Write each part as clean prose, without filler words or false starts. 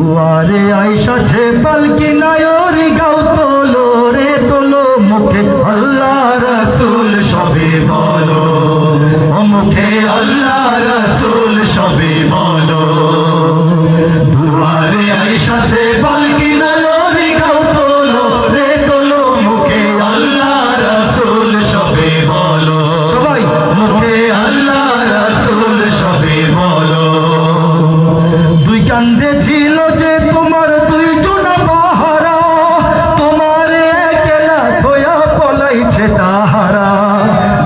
দুয়ারে আইসাছে পালকি নায়রি গাও তোলো রে তোলো মুখে আল্লাহ রাসূল সবে বলো ও মুখে আল্লাহ রাসূল সবে বলো দুয়ারে আইসাছে পালকি নায়রি গাও তোলো রে তোলো মুখে আল্লাহ রাসূল সবে বলো সবাই মুখে আল্লাহ রাসূল সবে বলো দুই কান্দে ছিল যে তোমার দুই জোড়া পাহারা তোমার একলা থয়া পলাইছে তাহারা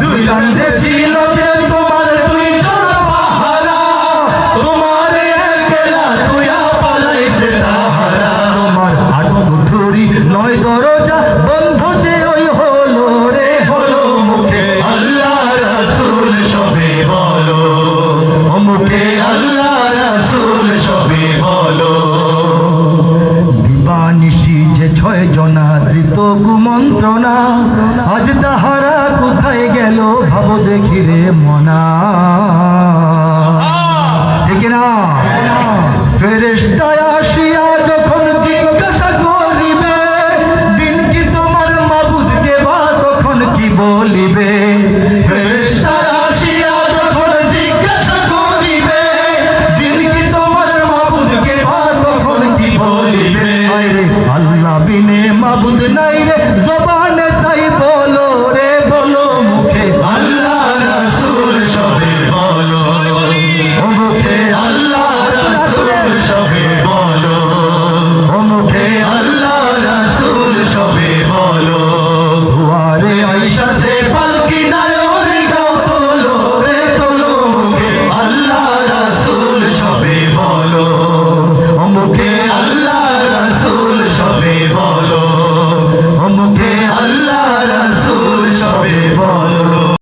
দুই কান্দে ছিল যে তোমার দুই জোড়া পাহারা তোমার একলা থয়া পলাইছে তাহারা তোমার আটকুঠুরি নয় দরজা বন্ধ যে ওই হলো রে হলো মুখে আল্লাহ রাসূল সবে বলো ও মুখে আল্লাহ রাসূল সবে বলো দিবানিশি যে ছয় জনা ধৃত কুমন্ত্রণা আজ তাহারা কোথায় গেল ভাবো দেখি রে মনা ঠিক না ফেরেশতা আসিয়া যখন জিজ্ঞাসা করিবে দিন কি তোমার মাবুদকে বা তখন কি বলিবে ফেরেশতা আসিয়া যখন জিজ্ঞাসা করিবে দিন কি তোমার মাবুদকে বা তখন কি বলিবে আরে আল্লাহ বিনে মাবুদ নাই রে জবানে তাই বলো রে বলো মুখে আল্লাহ রাসূল সবে বলো ও মুখে আল্লাহ রাসূল সবে বলো ও মুখে আল্লাহ রাসূল সবে বলো দুয়ারে আয়েশা সে পালকি নায়রি গাও তোলো রে তোলো মুখে আল্লাহ রাসূল সবে বলো ও মুখে আল্লাহ রাসূল সবে বলো